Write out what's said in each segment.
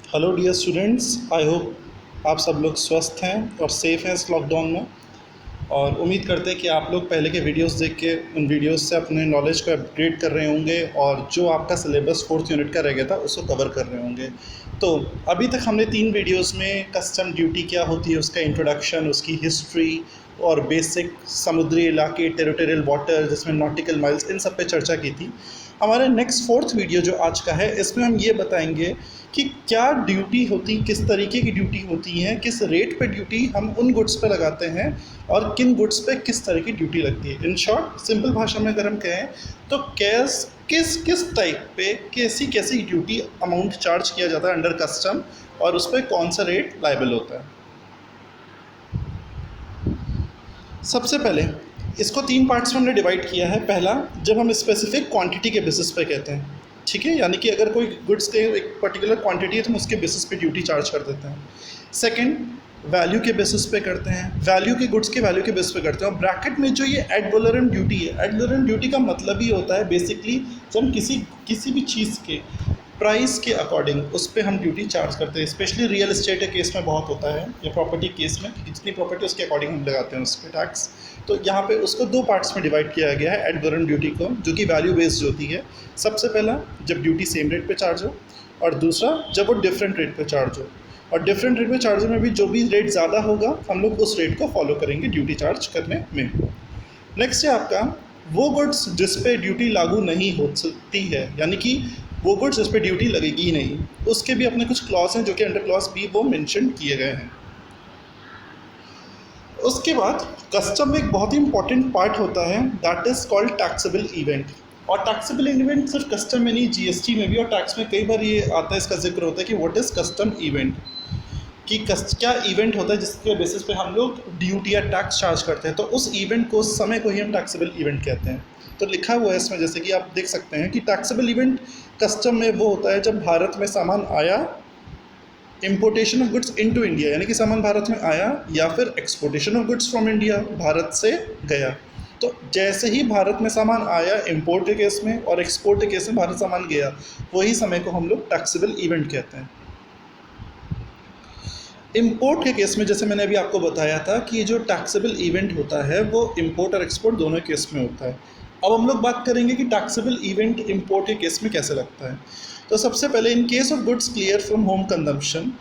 Hello dear students, I hope आप सब लोग स्वस्थ हैं और सेफ़ हैं इस लॉकडाउन में। और उम्मीद करते हैं कि आप लोग पहले के वीडियोस देख के उन वीडियोस से अपने नॉलेज को अपग्रेड कर रहे होंगे और जो आपका सिलेबस 4th यूनिट का रह गया था उसको कवर कर रहे होंगे। तो अभी तक हमने 3 वीडियोस में कस्टम ड्यूटी क्या होती है, उसका इंट्रोडक्शन, उसकी हिस्ट्री और बेसिक समुद्री इलाके, टेरिटोरियल वाटर जिसमें नॉटिकल माइल्स, इन सब पे चर्चा की थी। हमारे नेक्स्ट 4th वीडियो जो आज का है, इसमें हम ये बताएंगे कि क्या ड्यूटी होती, किस तरीके की ड्यूटी होती हैं, किस रेट पे ड्यूटी हम उन गुड्स पे लगाते हैं और किन गुड्स पे किस तरह की ड्यूटी लगती है। इन शॉर्ट, सिंपल भाषा में अगर हम कहें तो किस किस टाइप पे कैसी कैसी ड्यूटी अमाउंट चार्ज किया जाता है अंडर कस्टम और उस पर कौन सा रेट लायबल होता है। सबसे पहले इसको 3 पार्ट्स में हमने डिवाइड किया है। पहला, जब हम स्पेसिफिक क्वांटिटी के बेसिस पे कहते हैं, ठीक है, यानी कि अगर कोई गुड्स के एक पर्टिकुलर क्वांटिटी है तो हम उसके बेसिस पे ड्यूटी चार्ज कर देते हैं। सेकंड, वैल्यू के बेसिस पे करते हैं, वैल्यू के गुड्स के वैल्यू के बेसिस पे करते हैं। और ब्रैकेट में जो ये एड वैलोरम ड्यूटी है, एड वैलोरम ड्यूटी का मतलब ही होता है बेसिकली जब हम किसी भी चीज़ के प्राइस के अकॉर्डिंग उस पर हम ड्यूटी चार्ज करते हैं। स्पेशली रियल एस्टेट के केस में बहुत होता है, या प्रॉपर्टी केस में, जितनी प्रॉपर्टी उसके अकॉर्डिंग हम लगाते हैं उस पर टैक्स। तो यहाँ पे उसको 2 पार्ट्स में डिवाइड किया गया है एड वैलोरम ड्यूटी को, जो कि वैल्यू बेस्ड होती है। सबसे पहला, जब ड्यूटी सेम रेट पे चार्ज हो, और दूसरा जब वो डिफरेंट रेट पे चार्ज हो। और डिफरेंट रेट पे चार्ज में भी जो भी रेट ज़्यादा होगा हम लोग उस रेट को फॉलो करेंगे ड्यूटी चार्ज करने में। नेक्स्ट है आपका वो गुड्स जिस पे ड्यूटी लागू नहीं हो सकती है, यानी कि वो गुड्स जिस पे ड्यूटी लगेगी ही नहीं, उसके भी अपने कुछ क्लॉज हैं जो कि अंडर क्लॉज बी वो मेंशन किए गए हैं। उसके बाद कस्टम में एक बहुत ही इंपॉर्टेंट पार्ट होता है, that is called taxable event. और टैक्सेबल इवेंट सिर्फ कस्टम में नहीं, जीएसटी में भी और टैक्स में कई बार ये आता है, इसका जिक्र होता है कि व्हाट इज़ कस्टम इवेंट, कि क्या इवेंट होता है जिसके बेसिस पे हम लोग ड्यूटी या टैक्स चार्ज करते हैं। तो उस इवेंट को, उस समय को ही हम टैक्सेबल इवेंट कहते हैं। तो लिखा हुआ है इसमें, जैसे कि आप देख सकते हैं कि टैक्सेबल इवेंट कस्टम में वो होता है जब भारत में सामान आया, importation of goods into India, यानी कि सामान भारत में आया, या फिर exportation of goods from India, Bharat से गया। तो जैसे ही भारत में सामान आया इम्पोर्ट के केस में, और एक्सपोर्ट के केस में भारत सामान गया, वही समय को हम लोग टैक्सेबल इवेंट कहते हैं। इम्पोर्ट के केस में जैसे मैंने अभी आपको बताया था कि जो टैक्सेबल इवेंट होता है वो इम्पोर्ट और एक्सपोर्ट दोनों केस में होता है। अब हम लोग बात करेंगे कि टैक्सेबल इवेंट इम्पोर्ट के केस में कैसे लगता है। तो सबसे पहले, इन case of goods clear from home consumption,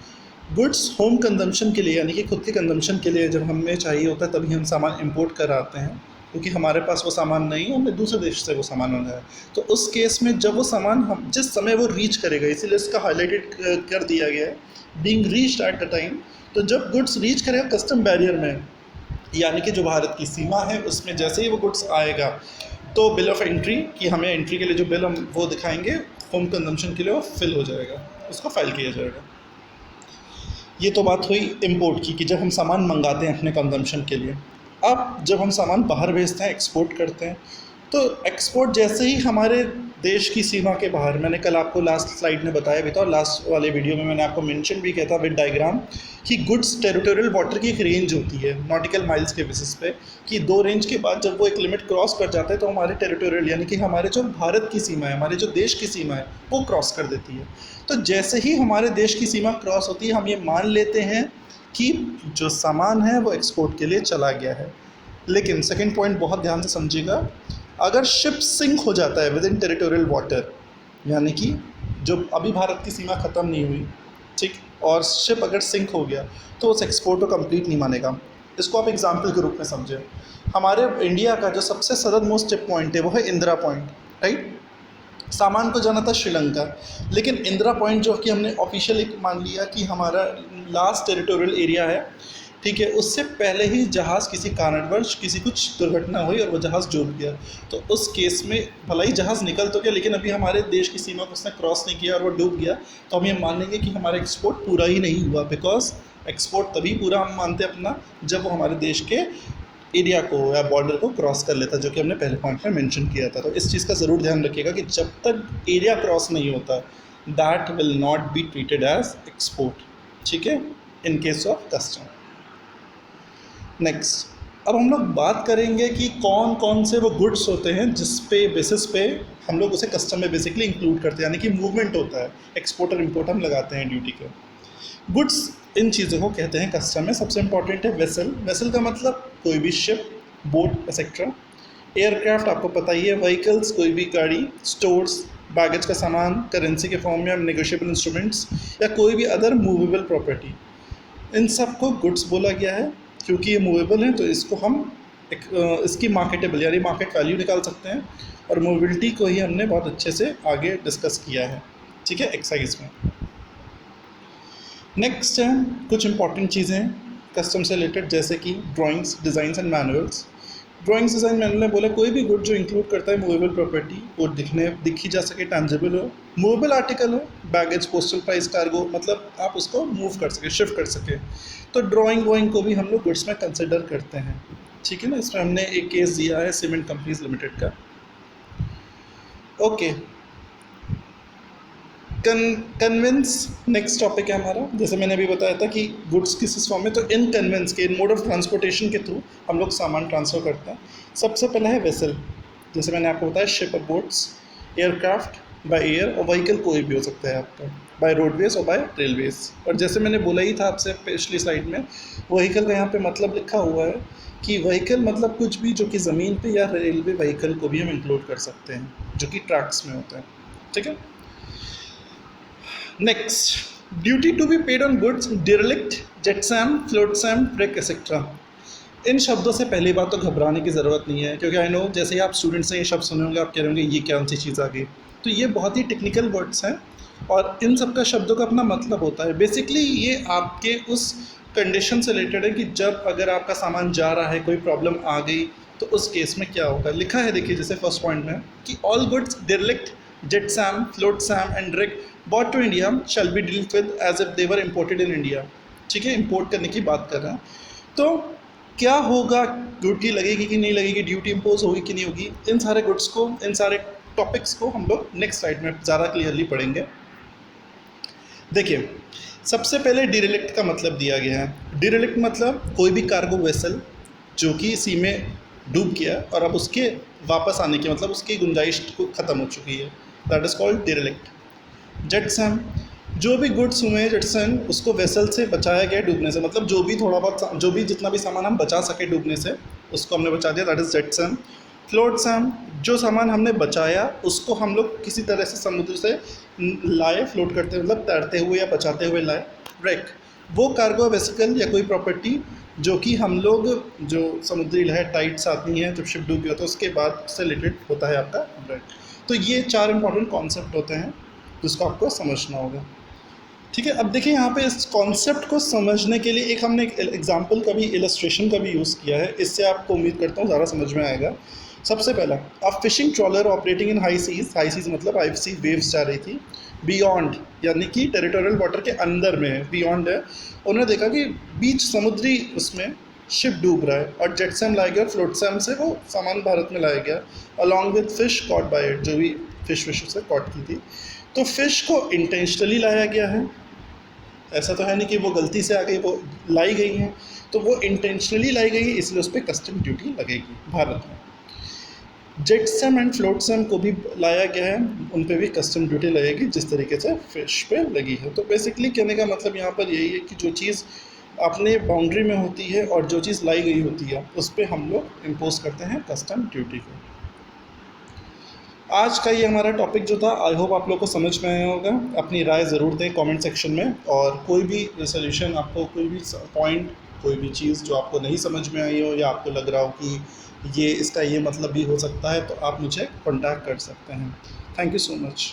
goods home consumption के लिए यानी कि खुद के कंजम्पशन के लिए जब हमें चाहिए होता है तभी हम सामान इम्पोर्ट कराते हैं, क्योंकि हमारे पास वो सामान नहीं है, हमने दूसरे देश से वो सामान मंगाया। तो उस केस में जब वो सामान हम जिस समय वो रीच करेगा, इसीलिए इसका हाईलाइटेड कर दिया गया है, being reached at the time. तो जब गुड्स रीच करेगा कस्टम बैरियर में, यानी कि जो भारत की सीमा है उसमें जैसे ही वो गुड्स आएगा, तो बिल ऑफ एंट्री, कि हमें एंट्री के लिए जो बिल हम वो दिखाएंगे होम कंजम्पशन के लिए, वो फिल हो जाएगा, उसको फाइल किया जाएगा। ये तो बात हुई इम्पोर्ट की, कि जब हम सामान मंगाते हैं अपने कंजम्पशन के लिए। अब जब हम सामान बाहर भेजते हैं, एक्सपोर्ट करते हैं, तो एक्सपोर्ट जैसे ही हमारे देश की सीमा के बाहर, मैंने कल आपको लास्ट स्लाइड में बताया भी था और लास्ट वाले वीडियो में मैंने आपको मेंशन भी किया था विद डायग्राम, कि गुड्स टेरिटोरियल वाटर की एक रेंज होती है नॉटिकल माइल्स के बेसिस पे, कि 2 रेंज के बाद जब वो एक लिमिट क्रॉस कर जाता है तो हमारे टेरिटोरियल, यानी कि हमारे जो भारत की सीमा है, हमारे जो देश की सीमा है, वो क्रॉस कर देती है। तो जैसे ही हमारे देश की सीमा क्रॉस होती है, हम ये मान लेते हैं कि जो सामान है वो एक्सपोर्ट के लिए चला गया है। लेकिन सेकेंड पॉइंट बहुत ध्यान से समझिएगा, अगर शिप सिंक हो जाता है विद इन टेरिटोरियल वाटर, यानी कि जो अभी भारत की सीमा ख़त्म नहीं हुई, ठीक, और शिप अगर सिंक हो गया, तो उस एक्सपोर्ट को कंप्लीट नहीं मानेगा। इसको आप एग्जांपल के रूप में समझें, हमारे इंडिया का जो सबसे सदर्न मोस्ट शिप पॉइंट है वो है इंदिरा पॉइंट, राइट। सामान को जाना था श्रीलंका, लेकिन इंदिरा पॉइंट जो कि हमने ऑफिशियल मान लिया कि हमारा लास्ट टेरिटोरियल एरिया है, ठीक है, उससे पहले ही जहाज़ किसी कारणवश किसी कुछ दुर्घटना हुई और वो जहाज़ डूब गया। तो उस केस में भला ही जहाज़ निकल तो गया, लेकिन अभी हमारे देश की सीमा को उसने क्रॉस नहीं किया और वो डूब गया, तो हम ये मान लेंगे कि हमारा एक्सपोर्ट पूरा ही नहीं हुआ, बिकॉज एक्सपोर्ट तभी पूरा हम मानते हैं अपना जब वो हमारे देश के एरिया को या बॉर्डर को क्रॉस कर लेता, जो कि हमने पहले पॉइंट में मेंशन किया था। तो इस चीज़ का ज़रूर ध्यान रखिएगा कि जब तक एरिया क्रॉस नहीं होता, that will not be treated as export, ठीक है, in case of custom. Next, अब हम लोग बात करेंगे कि कौन कौन से वो गुड्स होते हैं जिस पे बेसिस पे हम लोग उसे कस्टम में बेसिकली इंक्लूड करते हैं, यानी कि मूवमेंट होता है, एक्सपोर्ट और इम्पोर्ट हम लगाते हैं ड्यूटी के। गुड्स इन चीज़ों को कहते हैं कस्टम में। सबसे इंपॉर्टेंट है वेसल। वेसल का मतलब कोई भी शिप, बोट एक्सेट्रा। एयरक्राफ्ट आपको पता ही है, व्हीकल्स कोई भी गाड़ी, स्टोर्स बैगेज का सामान, करेंसी के फॉर्म में या नेगोशिएबल इंस्ट्रूमेंट्स या कोई भी अदर मूवेबल प्रॉपर्टी, इन सब को गुड्स बोला गया है। क्योंकि ये मूवेबल हैं तो इसको हम इसकी मार्केटेबल यानी मार्केट वैल्यू निकाल सकते हैं, और मोबिलिटी को ही हमने बहुत अच्छे से आगे डिस्कस किया है, ठीक है, एक्सरसाइज में। नेक्स्ट है कुछ इंपॉर्टेंट चीज़ें कस्टम से रिलेटेड, जैसे कि drawings, designs and manuals. Drawings, design, manual ने बोला कोई भी गुड जो इंक्लूड करता है मूवेबल प्रॉपर्टी, वो दिखी जा सके, टैंजिबल हो, मूवेबल आर्टिकल हो, बैगेज, पोस्टल प्राइस, कार्गो, मतलब आप उसको मूव कर सके, शिफ्ट कर सके, तो ड्राइंग वाइंग को भी हम लोग गुड्स में कंसिडर करते हैं, ठीक है ना। इसमें हमने एक केस दिया है सीमेंट कंपनीज लिमिटेड का। ओके, कन्वेंस नेक्स्ट टॉपिक है हमारा। जैसे मैंने अभी बताया था कि गुड्स किस फॉर्म में, तो इन कन्वेंस के, इन मोड ऑफ ट्रांसपोर्टेशन के थ्रू हम लोग सामान ट्रांसफ़र करते हैं। सबसे पहला है वेसल, जैसे मैंने आपको बताया शिप और बोट्स, एयरक्राफ्ट बाय एयर, और व्हीकल कोई भी हो सकता है आपका, बाय रोडवेज और बाय रेलवेज। और जैसे मैंने बोला ही था आपसे पिछली स्लाइड में, व्हीकल का यहाँ पे मतलब लिखा हुआ है कि व्हीकल मतलब कुछ भी जो कि ज़मीन पे या रेलवे व्हीकल को भी हम इंक्लूड कर सकते हैं, जो कि ट्रक्स में होता है, ठीक है। Next, duty to be paid on goods, derelict, jetsam, flotsam, break etcetera. इन शब्दों से पहली बात तो घबराने की ज़रूरत नहीं है, क्योंकि आई नो जैसे ही आप स्टूडेंट्स से ये शब्द सुने होंगे आप कह रहे होंगे ये क्या सी चीज़ आ गई। तो ये बहुत ही टेक्निकल वर्ड्स हैं और इन सब का शब्दों का अपना मतलब होता है। बेसिकली ये आपके उस कंडीशन से रिलेटेड है कि जब अगर आपका सामान जा रहा है, कोई प्रॉब्लम आ गई, तो उस केस में क्या होगा। लिखा है देखिए जैसे फर्स्ट पॉइंट में कि all goods derelict, jetsam, flotsam and drag bought to India shall be dealt with as if they were imported in India, ठीक है, इंपोर्ट करने की बात कर रहे हैं। तो क्या होगा, ड्यूटी लगेगी कि नहीं लगेगी, ड्यूटी इम्पोज होगी कि नहीं होगी, इन सारे गुड्स को, इन सारे टॉपिक्स को हम लोग नेक्स्ट स्लाइड में ज़्यादा क्लियरली पढ़ेंगे। देखिए, सबसे पहले डिरेलिक्ट का मतलब दिया गया है। डिरेलिक्ट मतलब कोई भी कार्गो वेसल जो कि सी में डूब गया और अब उसके वापस आने की, मतलब उसकी गुंजाइश को ख़त्म हो चुकी है, दैट इज़ कॉल्ड डिरेलिक्ट। जेटसन, जो भी गुड्स हुए हैं जेटसन, उसको वेसल से बचाया गया डूबने से, मतलब जो भी थोड़ा बहुत, जो भी जितना भी सामान हम बचा सके डूबने से, उसको हमने बचा दिया, दैट इज़ जेटसन। फ्लोटसैम, जो सामान हमने बचाया उसको हम लोग किसी तरह से समुद्र से लाए, फ्लोट करते मतलब तैरते हुए या बचाते हुए लाए। ब्रेक, वो कार्गो वेसिकल या कोई प्रॉपर्टी जो कि हम लोग, जो समुद्री लहर टाइड्स आती हैं जब शिप डूब गया तो उसके बाद उससे रिलेटेड होता है आपका ब्रेक। तो ये 4 इंपॉर्टेंट कॉन्सेप्ट होते हैं जिसको आपको समझना होगा, ठीक है। अब देखिए यहाँ पे इस कॉन्सेप्ट को समझने के लिए एक हमने एक एग्जाम्पल का भी, इलस्ट्रेशन का भी यूज़ किया है, इससे आपको उम्मीद करता हूँ ज़्यादा समझ में आएगा। सबसे पहला, a fishing trawler operating in high seas मतलब हाई सी वेव्स जा रही थी, बियॉन्ड यानी कि टेरिटोरियल वाटर के अंदर में है, बियॉन्ड है। उन्होंने देखा कि बीच समुद्री उसमें शिप डूब रहा है और जेटसैम लाया गया और फ्लोटसैम से वो सामान भारत में लाया गया, along with fish caught by it, जो भी फिश से कॉट की थी। तो फ़िश को इंटेंशनली लाया गया है, ऐसा तो है नहीं कि वो गलती से आ गई, वो लाई गई हैं, तो वो इंटेंशनली लाई गई है, इसलिए उस पर कस्टम ड्यूटी लगेगी भारत में। जेटसैम एंड फ्लोटसैम को भी लाया गया है, उन पर भी कस्टम ड्यूटी लगेगी जिस तरीके से फ़िश पे लगी है। तो बेसिकली कहने का मतलब यहाँ पर यही है कि जो चीज़ अपने बाउंड्री में होती है और जो चीज़ लाई गई होती है उस पर हम लोग इम्पोज करते हैं कस्टम ड्यूटी को। आज का ये हमारा टॉपिक जो था, आई होप आप लोग को समझ में आया होगा। अपनी राय ज़रूर दें कमेंट सेक्शन में, और कोई भी सोल्यूशन आपको, कोई भी पॉइंट, कोई भी चीज़ जो आपको नहीं समझ में आई हो या आपको लग रहा हो कि ये इसका ये मतलब भी हो सकता है, तो आप मुझे कॉन्टैक्ट कर सकते हैं। Thank you so much.